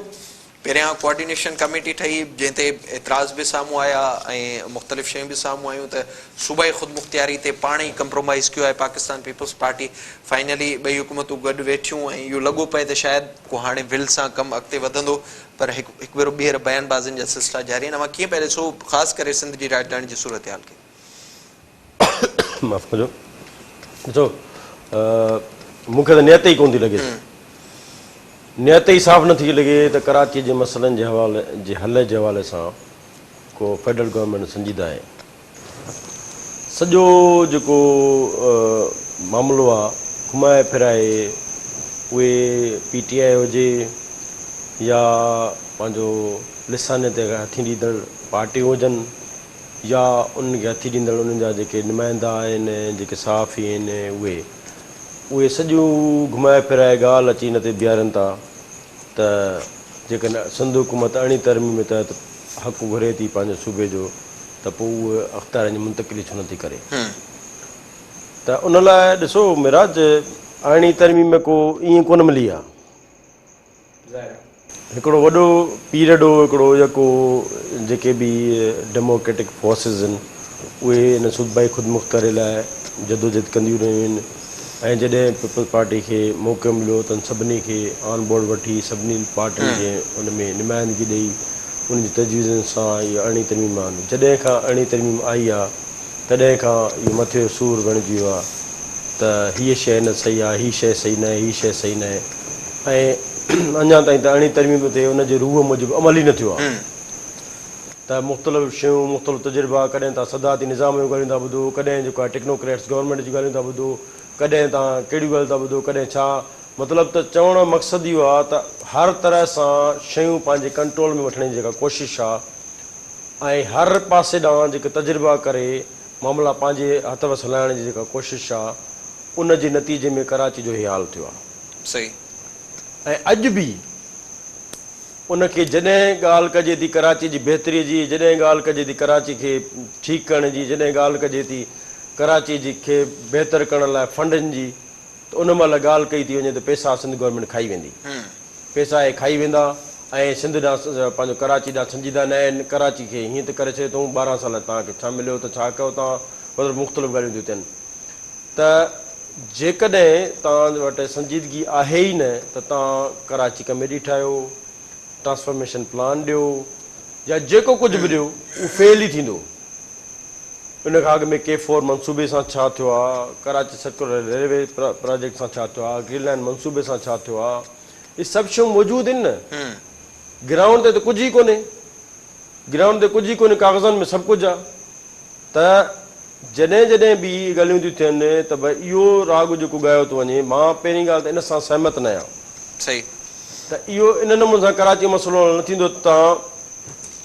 पहिरियां कोऑर्डिनेशन कमेटी ठही जंहिं ते एतिराज़ बि साम्हूं आया ऐं मुख़्तलिफ़ शयूं बि साम्हूं आयूं त सूबाई ख़ुदि मुख़्तियारी ते पाण ई कंप्रोमाइज़ कयो आहे पाकिस्तान पीपल्स पार्टी। फाइनली ॿई हुकूमतूं गॾु वेठियूं ऐं इहो लॻो पए त शायदि को हाणे विल सां कमु अॻिते वधंदो, पर हिकु भेरो ॿीहर बयानबाज़ियुनि जा सिलसिला जारी आहिनि। मां कीअं पए ॾिसो ख़ासि करे सिंध जी राजधानी जी सूरत हाल खे? माफ़ कजो, ॾिसो मूंखे त नियत ई कोन थी लॻे, नियत ई साफ़ नथी लॻे त कराची जे मसइलनि जे हल जे हवाले सां को फेडरल गवर्नमेंट संजीदा आहे। सॼो जेको मामिलो आहे घुमाए फिराए उहे PTI हुजे या पंहिंजो लिसाने ते हथी ॾींदड़ पार्टियूं हुजनि या उनखे हथी ॾींदड़ उन्हनि जा जेके नुमाइंदा आहिनि, जेके सहाफ़ी आहिनि, उहे सॼियूं घुमाए फिराए ॻाल्हि अची हिन ते बीहारनि था त जेकॾहिं सिंध हुकूमत अरिड़हीं तरमीम तहत हक़ घुरे थी पंहिंजे सूबे जो त पोइ उहे अख़्तियारनि जी मुंतक़िली छो नथी करे। त उन लाइ ॾिसो मिराज अरिड़हीं तरमीम में को ईअं कोन मिली आहे, हिकिड़ो वॾो पीरियड हो, हिकिड़ो जेको जेके बि डेमोक्रेटिक फोर्सिस आहिनि उहे हिन सूबाई ख़ुदि मुख़्तारी लाइ जदोजहद कंदियूं रहियूं आहिनि ऐं जॾहिं पीपल्स पार्टी खे मौक़ो मिलियो त सभिनी खे ऑन बोर्ड वठी सभिनी पार्टियुनि खे उन में नुमाइंदगी ॾेई उन जी तजवीज़ुनि सां इहा अरिड़हीं तरमीम आंदी। जॾहिं खां अरिड़हीं तरमीम आई आहे तॾहिं खां इहो मथे जो सूर बणिजी वियो आहे त हीअ शइ न सही आहे, हीअ शइ सही न आहे, हीअ शइ सही न आहे ऐं अञा ताईं त अरिड़हीं तरमीम ते उन जे रूह मूजिबि अमल ई न थियो आहे। त मुख़्तलिफ़ शयूं मुख़्तलिफ़ तजुर्बा, कॾहिं तव्हां सदाती निज़ाम जूं ॻाल्हियूं था ॿुधो, कॾहिं जेको आहे टेक्नोक्रेट्स गवर्नमेंट जूं ॻाल्हियूं था ॿुधो, कॾहिं तव्हां कहिड़ियूं ॻाल्हियूं था ॿुधो, कॾहिं छा मतिलबु त चवण जो मक़सदु इहो आहे त हर तरह सां शयूं पंहिंजे कंट्रोल में वठण जी जेका कोशिशि आहे ऐं हर पासे ॾांहुं जेके तजुर्बा करे मामला पंहिंजे हथ वस हलाइण जी जेका कोशिशि आहे उन जे नतीजे में कराची जो इहो हाल थियो आहे। सही। ऐं अॼु बि उनखे जॾहिं ॻाल्हि कजे थी कराची जी बहितरीअ जी, जॾहिं ॻाल्हि कजे थी कराची खे ठीकु करण जी, जॾहिं ॻाल्हि कजे थी कराची जी खे बहितर करण लाइ फंडनि जी, त उन महिल ॻाल्हि कई थी वञे त पैसा सिंध गवर्नमेंट खाई वेंदी, पैसा इहे खाई वेंदा ऐं सिंध ॾांहुं पंहिंजो कराची ॾांहुं संजीदा न आहिनि। कराची खे हीअं त करे छॾियो अथऊं 12 साल तव्हांखे छा मिलियो त छा कयो तव्हां, मतिलबु मुख़्तलिफ़ ॻाल्हियूं थियूं थियनि। त जेकॾहिं तव्हां वटि संजीदगी आहे ई न त तव्हां कराची कमेटी ठाहियो, ट्रांसफॉर्मेशन प्लान ॾियो या जेको कुझु बि ॾियो उहो फेल ई थींदो। इन खां अॻु में K4 मनसूबे सां छा थियो आहे, कराची सर्कुलर रेलवे प्रोजेक्ट सां छा थियो आहे, ग्रीन लाइन मनसूबे सां छा थियो आहे, इहे सभु शयूं मौजूदु आहिनि न। ग्राउंड ते त कुझु ई कोन्हे, ग्राउंड ते कुझु ई कोन्हे, कागज़नि में सभु कुझु आहे। त जॾहिं जॾहिं बि ॻाल्हियूं थियूं थियनि त भई इहो राग जेको ॻायो थो वञे, मां पहिरीं ॻाल्हि त इन सां सहमत न आहियां। सही। त इहो इन नमूने सां कराची जो मसइलो न थींदो। तव्हां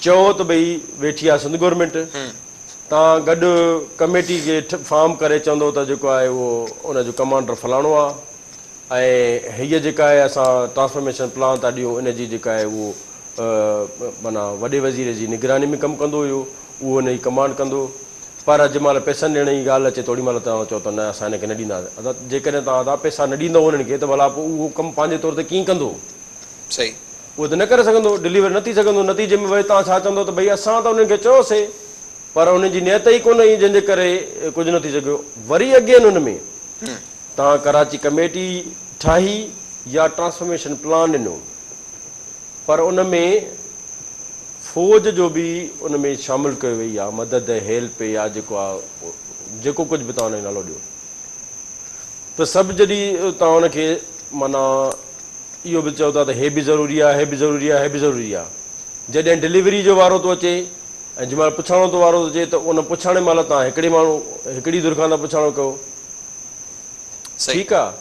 चओ त भई वेठी आहे सिंध गवर्नमेंट, तव्हां गॾु कमेटी खे फॉर्म करे चवंदो त जेको आहे उहो उनजो कमांडर फलाणो आहे ऐं हीअ जेका आहे असां ट्रांसफॉर्मेशन प्लान था ॾियूं, इन जी जेका आहे उहो माना वॾे वज़ीर जी निगरानी में कमु कंदो हुयो, उहो हुन जी कमांड कंदो। पर जंहिं महिल पैसनि ॾियण जी ॻाल्हि अचे त ओॾी महिल तव्हां चओ त न असां हिनखे न ॾींदासीं। जेकॾहिं तव्हां अदा पैसा न ॾींदव उन्हनि खे त भला पोइ उहो कमु पंहिंजे तौर ते कीअं कंदो? सही। उहो त न करे सघंदो, डिलीवर न थी सघंदो। नतीजे में वरी तव्हां छा चवंदो त भई असां त उन्हनि खे चयोसीं पर उन्हनि जी नियत ई कोन हुई जंहिंजे करे कुझु न थी सघियो। वरी अगेन हुन में तव्हां कराची कमेटी ठाही या ट्रांसफॉर्मेशन प्लान ॾिनो, पर उन में फ़ौज जो बि उन में शामिलु कयो वई आहे, मदद हेल्प या जेको आहे जेको कुझु बि तव्हां हुनजो नालो ॾियो त सभु जॾहिं तव्हां हुनखे माना इहो बि चओ था त हे बि ज़रूरी आहे, हे बि ज़रूरी आहे, हे बि ज़रूरी आहे, जॾहिं डिलीवरी जो वारो थो अचे ऐं जंहिं महिल पुछाइणो थो वारो थो अचे त उन पुछण महिल तव्हां हिकिड़ी दुरखां था पुछाणो कयो। ठीकु आहे,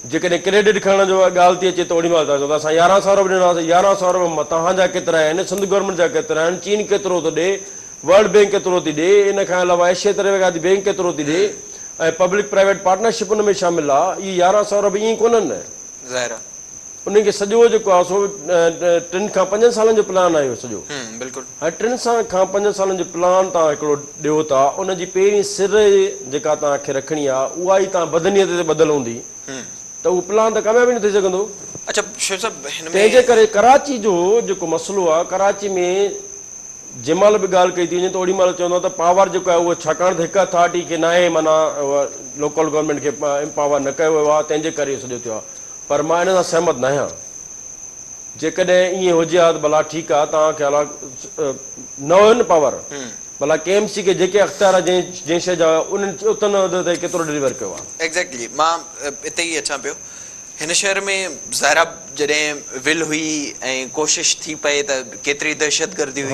जेकॾहिं क्रेडिट खणण जो ॻाल्हि थी अचे त ओॾी महिल तव्हां चवंदा असां 1100 अरब ॾिनासीं। 1100 अरब तव्हांजा केतिरा आहिनि, सिंध गवर्नमेंट जा केतिरा आहिनि, चीन केतिरो थो ॾे, वर्ल्ड बैंक केतिरो थी ॾे, इन खां अलावा एशिया तरक़ाती बैंक केतिरो थी ॾे ऐं पब्लिक प्राइवेट पार्टनरशिप उन में शामिल आहे। इहे 1100 अरब ईअं कोन्हनि न, ज़ाहिर आहे उन्हनि खे सॼो जेको आहे सो 3 खां 5 सालनि जो प्लान आहे सॼो। बिल्कुलु। हाणे 3 खां 5 सालनि जो प्लान तव्हां हिकिड़ो ॾियो था, उन जी पहिरीं सिर जेका तव्हांखे रखणी आहे उहा ई तव्हां बदनीयत ते ॿधल हूंदी त उहो प्लान त कामयाबु न थी सघंदो। अच्छा शिव साहब, हिन में तंहिंजे करे कराची जो जेको मसइलो आहे, कराची में जंहिं महिल बि ॻाल्हि कई थी वञे त ओॾी महिल चवंदो त पावर जेको आहे उहो छाकाणि त हिकु अथॉरिटी खे न आहे, माना लोकल गवर्नमेंट खे एम्पावर न कयो वियो आहे, तंहिंजे करे इहो सॼो थियो आहे। पर मां इन सां सहमत न आहियां। जेकॾहिं ईअं हुजे हा त भला ठीकु आहे, तव्हांखे हाला न हुयो न पावर, भला KMC खे जेके अख़्तियार जंहिं शइ जा उन्हनि उतनि ते केतिरो डिलीवर कयो आहे। एग्ज़ैक्टली, मां हिते ई अचां पियो। हिन शहर में ज़ाहिरा जॾहिं विल हुई ऐं कोशिशि थी पए त केतिरी दहशतगर्दी हुई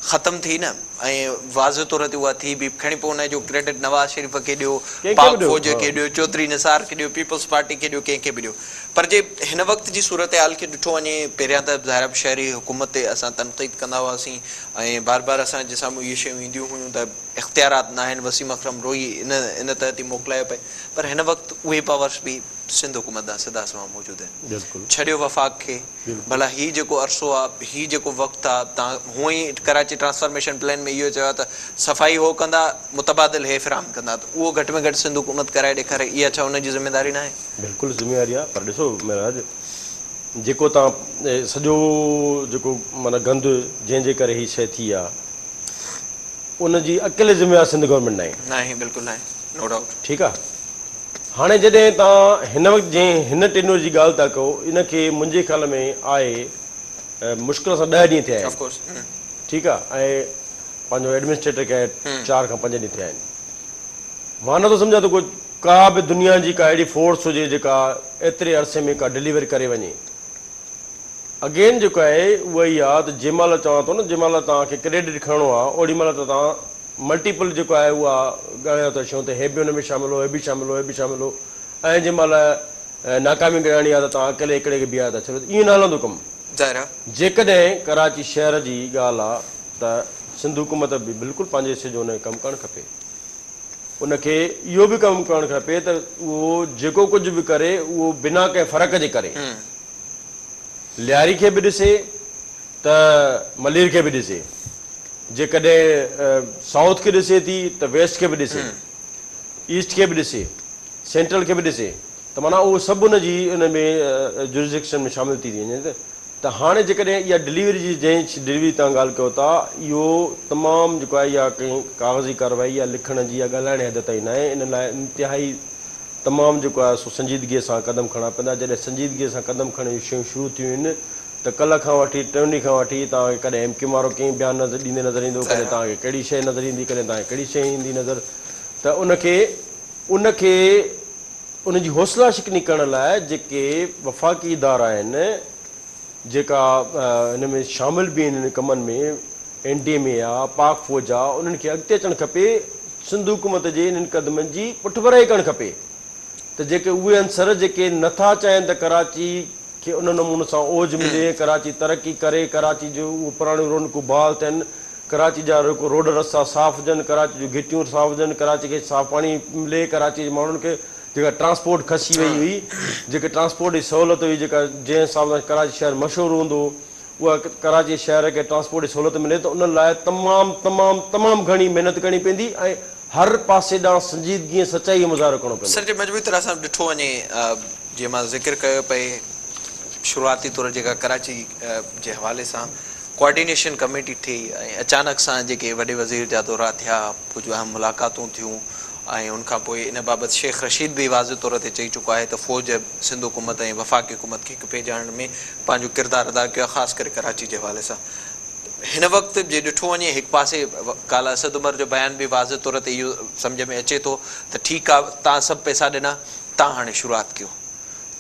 ख़तमु थी न, ऐं वाज़ तौर ते उहा थी बि, खणी पोइ हुनजो क्रेडिट नवाज़ शरीफ़ खे ॾियो, पाक फ़ौज खे ॾियो, चौधरी निसार खे ॾियो, पीपल्स पार्टी खे ॾियो, कंहिंखे बि ॾियो। पर जे हिन वक़्त जी सूरत हाल खे ॾिठो वञे, पहिरियां त ज़ाहिरा शहरी हुकूमत ते असां तनक़ीद कंदा हुआसीं ऐं बार बार असांजे साम्हूं इहे शयूं ईंदियूं हुयूं त इख़्तियारात न आहिनि, वसीम अकरम रोई इन तहत ई मोकिलायो पए। पर हिन वक़्तु उहे पावर्स बि सिंध हुकूमत दा सिधा सवाल मौजूद है बिल्कुलु छड़ियो वफ़ाक़ खे भला ही जेको अरसो आहे ही जेको वक़्तु आहे तव्हां हूअं ई कराची ट्रांसफॉर्मेशन प्लान में इहो चयो त सफ़ाई हो कंदा मुतबादिल हे फ़राहम कंदा त उहो घटि में घटि सिंध हुकूमत कराए ॾेखारे इहा छा हुन जी ज़िमेदारी न आहे बिल्कुलु ज़िमेवारी आहे पर ॾिसो महराज जेको तव्हां सॼो जेको माना गंद जंहिंजे करे हीअ शइ थी आहे उनजी अकेले ज़िमेवार सिंध गवर्नमेंट न आहे बिल्कुलु न आहे नो डाउट ठीकु आहे हाणे जॾहिं तव्हां हिन वक़्तु जंहिं हिन टेन्योर जी ॻाल्हि था कयो इनखे मुंहिंजे ख़्याल में आहे मुश्किल सां 10 ॾींहं थिया ऑफ आहिनि कोर्स ठीकु आहे ऐं पंहिंजो एडमिनिस्ट्रेटर खे 4 खां 5 ॾींहं थिया आहिनि मां नथो सम्झां त कोई का बि दुनिया जी का अहिड़ी फोर्स हुजे जेका एतिरे अरसे में का डिलीवरी करे वञे अगेन जेको आहे उहा ई आहे त जंहिं महिल चवां थो न जंहिं महिल तव्हांखे क्रेडिट खणणो आहे ओॾी महिल त तव्हां मल्टीपल जेको आहे उहा ॻाल्हायो था शयूं त हे बि हुन में शामिलु हो हे बि शामिलु हो हे बि शामिलु हो ऐं जंहिं महिल नाकामी ॻाल्हाइणी आहे त तव्हां अकेले हिकिड़े खे बीहारे था छॾियो ईअं न हलंदो कमु ज़ाहिर आहे जेकॾहिं कराची शहर जी ॻाल्हि आहे त सिंध हुकूमत बि बिल्कुलु पंहिंजे हिसे जो हुनखे कमु करणु खपे उनखे इहो बि कमु करणु खपे त उहो जेको कुझु बि करे उहो बिना कंहिं फ़र्क़ जे करे लियारी खे बि ॾिसे त मलीर खे बि ॾिसे जेकॾहिं साउथ खे ॾिसे थी त वेस्ट खे बि ॾिसे ईस्ट खे बि ॾिसे सेंट्रल खे बि ॾिसे त माना उहो सभु उनजी उन में जुरिसडिक्शन में शामिलु थी वञे त हाणे जेकॾहिं इहा डिलीवरी जी जंहिं डिलीवरी तव्हां ॻाल्हि कयो था इहो तमामु जेको आहे इहा कंहिं काग़ज़ी कारवाई या लिखण जी या ॻाल्हाइण जी हद ताईं न आहे इन लाइ इंतिहाई तमामु जेको आहे सो संजीदगीअ सां क़दम खणणा पवंदा जॾहिं संजीदगीअ सां क़दम खणण जूं शयूं शुरू थियूं आहिनि त कल्ह खां वठी 3 ॾींहं खां वठी तव्हांखे कॾहिं एम क्यू वारो कंहिं बयानु नज़र ॾींदे नज़र ईंदो कॾहिं तव्हांखे कहिड़ी शइ नज़र ईंदी कॾहिं तव्हांखे कहिड़ी शइ ईंदी नज़र त उनखे उनजी हौसला शिकनी करण लाइ जेके वफ़ाक़ी इदारा आहिनि जेका हिन में शामिलु बि आहिनि हिन कमनि में NDMA आहे पाक फ़ौज आहे उन्हनि खे अॻिते अचणु खपे सिंध हुकूमत जे इन्हनि क़दमनि जी पुठिभराई करणु खपे त जेके उहे अंसर जेके नथा चाहिनि त कराची खे उन नमूने सां ओज मिले कराची तरक़ी करे कराची जो उहो पुराणियूं रौनकूं बहाल थियनि कराची जा रोड रस्ता साफ़ हुजनि कराची जूं घिटियूं साफ़ हुजनि कराची खे साफ़ पाणी मिले कराची जे माण्हुनि खे जेका ट्रांसपोर्ट खसी वई हुई जेके ट्रांसपोर्ट जी सहूलियत हुई जेका जंहिं हिसाब सां कराची शहर मशहूरु हूंदो उहा कराची शहर खे ट्रांसपोर्ट जी सहूलियत मिले त उन लाइ तमामु तमामु तमामु घणी महिनत करणी पवंदी ऐं हर पासे ॾांहुं संजीदगीअ सचाई जो मुज़ाहिरो करणो पवंदो सर जे मजबूरी तरह सां ॾिठो वञे जीअं मां ज़िक्र कयो पए शुरूआती तौर जेका कराची जे हवाले सां कोऑर्डिनेशन कमेटी थी ऐं अचानक सां जेके वॾे वज़ीर जा दौरा थिया कुझु अहम मुलाक़ातूं थियूं ऐं उनखां पोइ इन बाबति शेख रशीद बि वाज़े तौर ते चई चुको आहे त फ़ौज सिंध हुकूमत ऐं वफ़ाक़ी हुकूमत खे हिकु ॿिए ॼाणण में पंहिंजो किरदारु अदा कयो आहे ख़ासि करे कराची जे हवाले सां हिन वक़्तु जे ॾिठो वञे हिकु पासे काला असद उमर जो बयानु बि वाज़े तौर ते इहो सम्झ में अचे थो त ठीकु आहे तव्हां सभु पैसा ॾिना तव्हां हाणे शुरूआति कयो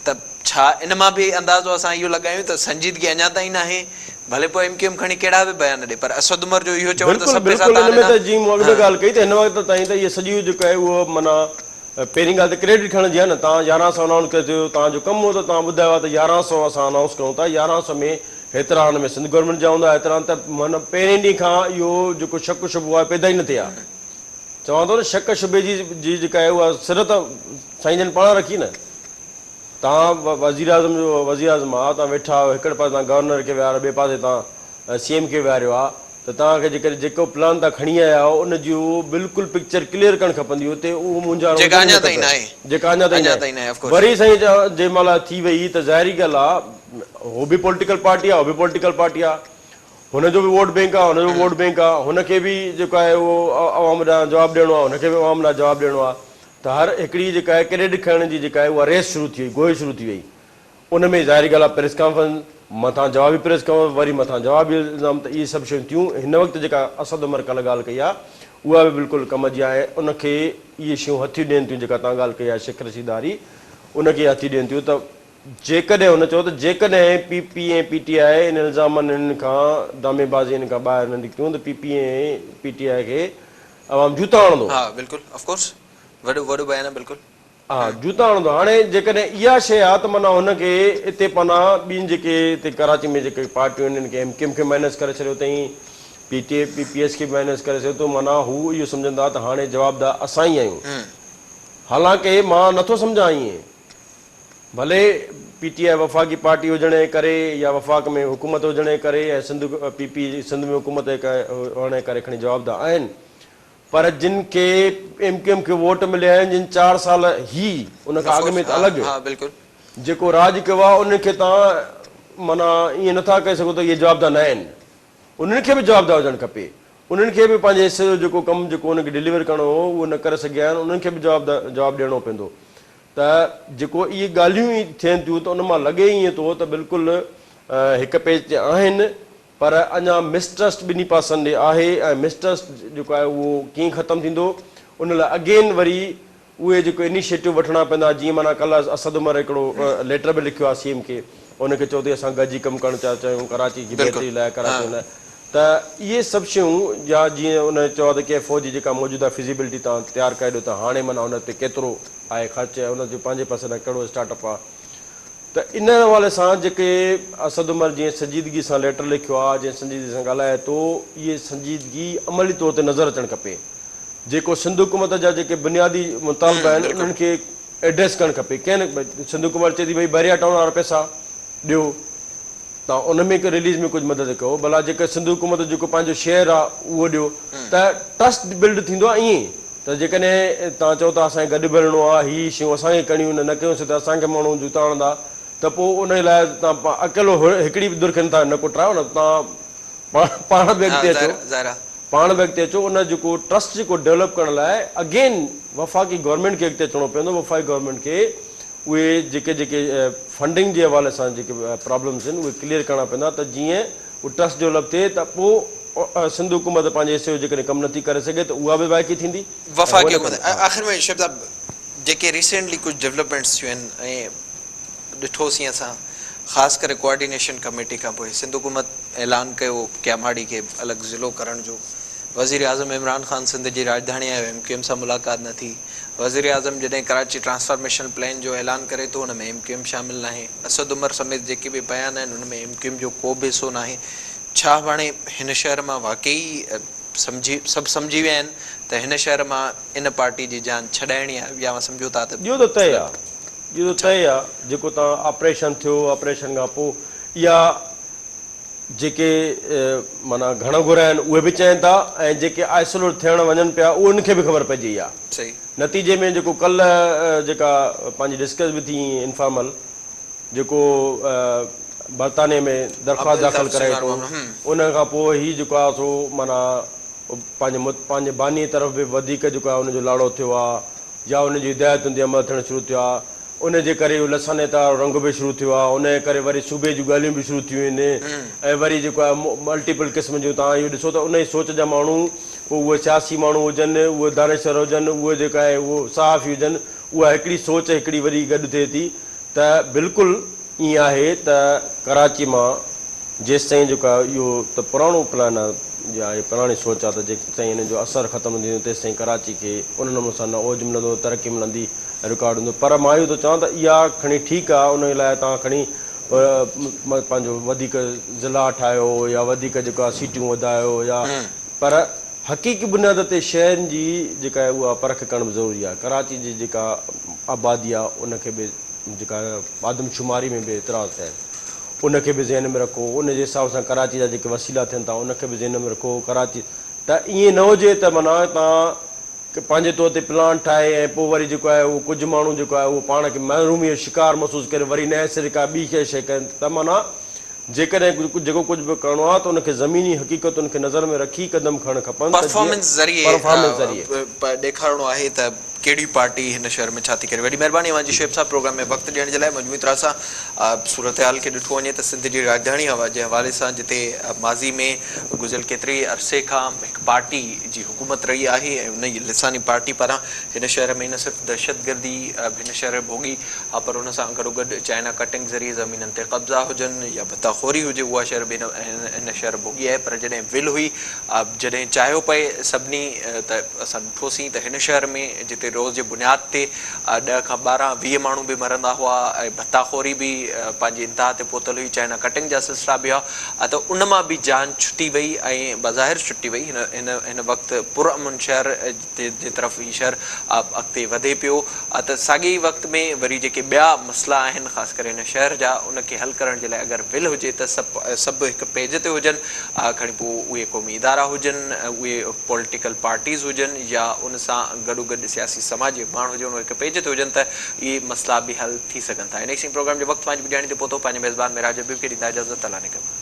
त छा इन मां बि अंदाज़ो असां इहो लॻायूं त संजीदगी अञा ताईं न आहे भले पोइ MQM खणी कहिड़ा बि बयान ॾे पर असद उमर जो इहो चवण त सभु पैसा जी मां बि ॻाल्हि कई त हिन वक़्तु ताईं त इहे सॼी जेको आहे उहो माना पहिरीं ॻाल्हि त क्रेडिट खणण जी आहे न तव्हां 1100 अनाउंस कयो तव्हांजो कमु हो त तव्हां ॿुधायो आहे त 1100 असां अनाउंस कयूं था 1100 में हेतिरा हुन में सिंध गवर्नमेंट जा हूंदा हेतिरा त माना पहिरें ॾींहं खां इहो जेको शक शुबो आहे पैदा ई न थिया चवां थो न शक शुबे जी जेका आहे उहा सिर त साईं जन पाण रखी न तव्हां वज़ीर आज़म जो वज़ीर आज़म आहे तव्हां वेठा आहियो हिकिड़े पासे तव्हां गवर्नर खे विहारो ॿिए पासे तव्हां CM खे विहारियो आहे त तव्हांखे जेको प्लान तव्हां खणी आया आहियो उन जी बिल्कुलु पिक्चर क्लियर करणु खपंदी हुते उहो मुंहिंजा जेका अञा ताईं न आहे वरी साईं जंहिं महिल थी वई त ज़ाहिरी ॻाल्हि आहे उहो बि पॉलिटिकल पार्टी आहे उहो बि पॉलिटिकल पार्टी आहे हुनजो बि वोट बैंक आहे हुनजो वोट बैंक आहे हुनखे बि जेको आहे उहो अवाम ॾांहुं जवाबु ॾियणो आहे हुनखे बि अवाम लाइ जवाबु ॾियणो आहे त हर हिकिड़ी जेका आहे क्रेडिट खणण जी जेका आहे उहा रेस शुरू थी वई गोई शुरू थी वई उन में ज़ाहिरी ॻाल्हि आहे प्रेस कॉन्फ्रेंस मथां जवाबी प्रेस कॉन्फ्रेंस वरी मथां जवाबी इल्ज़ाम त इहे सभु शयूं थियूं हिन वक़्तु जेका असद उमर कल्ह ॻाल्हि कई आहे उहा बि बिल्कुलु कम जी आहे उनखे इहे शयूं हथियूं ॾियनि थियूं जेका तव्हां ॻाल्हि कई आहे शेख रशीद वारी उनखे हथियूं ॾियनि थियूं त जेकॾहिं हुन चयो त जेकॾहिं PP ऐं PTI इन इल्ज़ामनि हिन खां दामेबाज़ी हिन खां ॿाहिरि न निकितियूं त PP ऐं PTI खे अवाम जूता हणंदो हा जूता हणंदो हाणे जेकॾहिं इहा शइ आहे त माना हुनखे हिते पाना ॿियुनि जेके हिते कराची में जेके पार्टियूं आहिनि हिनखे MQM खे माइनस करे छॾियो अथई PTA PPS खे माइनस करे छॾियो अथऊं माना हू इहो सम्झंदा त हाणे जवाबदार असां ई आहियूं हालांकि मां नथो सम्झां ईअं भले PTI वफ़ाक़ी पार्टी हुजण करे या वफ़ाक़ में हुकूमत हुजण करे ऐं सिंध में हुकूमत हुअण करे खणी जवाबदार आहिनि, पर जिन खे MQM खे वोट मिलिया आहिनि जिन 4 साल ही उन खां अॻु में त अलॻि बिल्कुलु जेको राज कयो आहे उन्हनि खे तव्हां माना ईअं नथा करे सघो त इहे जवाबदार न आहिनि। उन्हनि खे बि जवाबदार हुजणु खपे, उन्हनि खे बि पंहिंजे हिसे जो जेको कमु जेको उनखे डिलीवर करिणो हो उहो न करे सघिया आहिनि, उन्हनि खे बि जवाबु ॾियणो पवंदो। त जेको इहे ॻाल्हियूं ई थियनि थियूं त उन मां लॻे ईअं थो त बिल्कुलु हिकु पेज ते आहिनि, पर अञा मिसट्रस्ट ॿिन्ही पासनि ॾे आहे ऐं मिसट्रस्ट जेको आहे उहो कीअं ख़तमु थींदो उन लाइ अगेन वरी उहे जेको इनिशिएटिव वठणा पवंदा। जीअं माना कल्ह असद उमर हिकिड़ो लेटर बि लिखियो आहे CM खे, उनखे चओ त असां गॾिजी कमु करणु था चाहियूं कराची जी बहितरी लाइ, कराची लाइ। त इहे सभु शयूं या जीअं उन चयो आहे त के फ़ौज जी जेका मौजूदा फिज़िबिलिटी तव्हां तयारु कयो त हाणे माना उन ते केतिरो आहे ख़र्चु आहे, उनजो पंहिंजे पासे खां कहिड़ो स्टार्टअप आहे। त इन हवाले सां जेके असद उमर जीअं संजीदगी सां लेटर लिखियो आहे, जीअं संजीदगी सां ॻाल्हाए थो, इहे संजीदगी अमली तौर ते नज़र अचणु खपे। जेको सिंध हुकूमत जा जेके बुनियादी मुतालबा आहिनि उन्हनि खे एड्रेस करणु खपे। कंहिं सिंध हुकूमत चए थी भई बहिरिया टाउन वारा पैसा ॾियो, तव्हां उन में रिलीज़ में कुझु मदद कयो, भला जेके सिंध हुकूमत जेको पंहिंजो शेयर आहे उहो ॾियो, त ट्रस्ट बिल्ड थींदो आहे। ईअं त जेकॾहिं तव्हां चओ था असांखे गॾु भरणो आहे, हीअ शयूं असांखे करणियूं न कयोसीं त असांखे माण्हू जूता हणंदा, त पोइ उन लाइ तव्हां अकेलो हिकिड़ी बि दुरखनि था न कोटायो न, तव्हां पाण बि अॻिते अचो। उन जेको ट्रस्ट जेको डेवलप करण लाइ अगेन वफ़ाक़ी गवर्नमेंट खे अॻिते अचणो पवंदो। वफ़ाक़ी गवर्नमेंट खे उहे जेके फंडिंग जे हवाले सां जेके प्रॉब्लम्स आहिनि उहे क्लियर करणा पवंदा, त जीअं उहो ट्रस्ट डेवलप थिए त पोइ सिंध हुकूमत पंहिंजे हिसे जो जेकॾहिं कमु नथी करे सघे त उहा बि वाइकी थींदी। आख़िर में शब्द जेके रिसेंटली कुझु डेवलपमेंट्स थियूं आहिनि ऐं ॾिठोसीं असां ख़ासि करे कोऑर्डिनेशन कमेटी खां पोइ सिंध हुकूमत ऐलान कयो क्यामाड़ी खे अलॻि ज़िलो करण जो, वज़ीर आज़म इमरान ख़ान सिंध जी राजधानी आयो, MQM सां मुलाक़ात न थी। वज़ीर आज़म जॾहिं कराची ट्रांसफॉर्मेशन प्लान जो ऐलान करे थो उन में MQM शामिल न आहे। असद उमर समेत जेके बि बयान आहिनि उन में MQM जो को बि हिसो न आहे। छा हाणे हिन शहर मां वाक़ई सभु सम्झी विया आहिनि त हिन शहर मां इन पार्टी जी जान छॾाइणी आहे, या सम्झो था त इहो त तय आहे, इहो त तय आहे। जेको तव्हां ऑपरेशन थियो, ऑपरेशन खां पोइ इहा जेके माना घण घुर आहिनि उहे बि चवनि था, ऐं जेके आइसोलेट थियण वञनि पिया उनखे बि ख़बर पइजी आहे। सही नतीजे में जेको कल्ह जेका पंहिंजी डिस्कस बि थी इंफॉर्मल, जेको बरतानिया में दरख़्वास्त दाख़िल करे थो, उन खां पोइ हीउ जेको आहे सो माना पंहिंजे बानी तरफ़ बि वधीक जेको आहे उनजो लाड़ो थियो आहे, या उनजी हिदायतुनि ते अमल थियणु शुरू थियो आहे। उनजे करे लसाने तारो रंग बि शुरू थियो आहे, उनजे करे वरी सूबे जूं ॻाल्हियूं बि शुरू थियूं आहिनि, ऐं वरी जेको आहे मल्टीपल क़िस्म जूं तव्हां इहो ॾिसो त उन जी सोच जा माण्हू, पोइ उहे सियासी माण्हू हुजनि, उहे दानिशवर हुजनि, उहे जेका आहे उहो सहाफ़ी हुजनि, उहा हिकिड़ी सोच हिकिड़ी वरी गॾु थिए थी। त बिल्कुलु ईअं आहे त कराची मां जेसि ताईं जेको आहे इहो त पुराणो प्लान आहे या पुराणी सोच आहे त जेसि ताईं हिन जो असरु ख़तमु थींदो तेसि ताईं कराची खे उन नमूने सां न ओज मिलंदो, तरक़ी मिलंदी, रिकॉर्ड हूंदो। पर मां इहो थो चवां त इहा खणी ठीकु आहे, उन लाइ तव्हां खणी पंहिंजो वधीक ज़िला ठाहियो या वधीक जेको आहे सीटियूं वधायो, या पर हक़ीक़ी बुनियाद ते शहरनि जी जेका आहे उहा परख करणु बि ज़रूरी आहे। कराची जी जेका आबादी आहे उनखे बि जेका आदमशुमारी में बि एतिरा थिया आहिनि उनखे बि ज़हन में रखो, उनजे हिसाब सां कराची जा जेके वसीला थियनि था उनखे बि ज़हन में रखो। कराची त ईअं न हुजे त माना तव्हां पंहिंजे तौर ते प्लान ठाहे ऐं पोइ वरी जेको आहे उहो कुझु माण्हू जेको आहे उहो पाण खे महरूमीअ जो शिकार महसूसु करे वरी नए सिरे का ॿी शइ कनि। त माना जेकॾहिं जेको कुझु बि करिणो आहे त उनखे ज़मीनी हक़ीक़तुनि खे नज़र में रखी कदम खणणु खपनि। परफॉर्मेंस ज़रिए ॾेखारिणो आहे त कहिड़ी पार्टी हिन शहर में छा थी करे। वॾी महिरबानी मुंहिंजी शुएब साहब प्रोग्राम में वक़्तु ॾियण जे लाइ। मजमूई तरह सां सूरत हाल खे ॾिठो वञे त सिंध जी राजधानी हवा जे हवाले सां जिते माज़ी में गुज़िरियल केतिरे अरसे खां हिकु पार्टी जी हुकूमत रही आहे ऐं उन जी लिसानी पार्टी पारां हिन शहर में न सिर्फ़ु दहशतगर्दी हिन शहर भोगी पर हुन सां गॾोगॾु चाइना कटिंग ज़रिए ज़मीननि ते कब्ज़ा हुजनि या बताखोरी हुजे, उहा शहर बि हिन शहर भोगी आहे। पर जॾहिं विल हुई, जॾहिं चाहियो पए सभिनी त असां ॾिठोसीं त हिन शहर में जिते रोज़ जे बुनियाद ते 10 खां 12 20 माण्हू बि मरंदा हुआ ऐं भत्ताखोरी बि पंहिंजी इंतिहा ते पहुतल हुई, चाइना कटिंग जा सिलसिला बि हुआ, त उन मां बि जान छुटी वई ऐं बज़ाहिर छुटी वई। हिन वक़्तु पुरअमन शहर जे तरफ़ ही शहर अॻिते वधे पियो, त साॻिए वक़्त में वरी जेके ॿिया मसइला आहिनि ख़ासि करे हिन शहर जा, उनखे हल करण जे लाइ अगरि विल हुजे त सभु हिकु पेज ते हुजनि, खणी पोइ उहे क़ौमी इदारा हुजनि, उहे पॉलिटिकल पार्टीज़ हुजनि या उन सां गॾोगॾु सियासी समाज जे माण्हू हुजनि, उहे हिकु पेज ते हुजनि त इहे मसइला बि हल थी सघनि था। नेक्स्ट प्रोग्राम जो वक़्तु पंहिंजी ॿुधाइण ते पहुतो। पंहिंजे मेज़बान मिराज हबीब खे ॾींदा इजाज़त। अल्लाह ने क़बूल।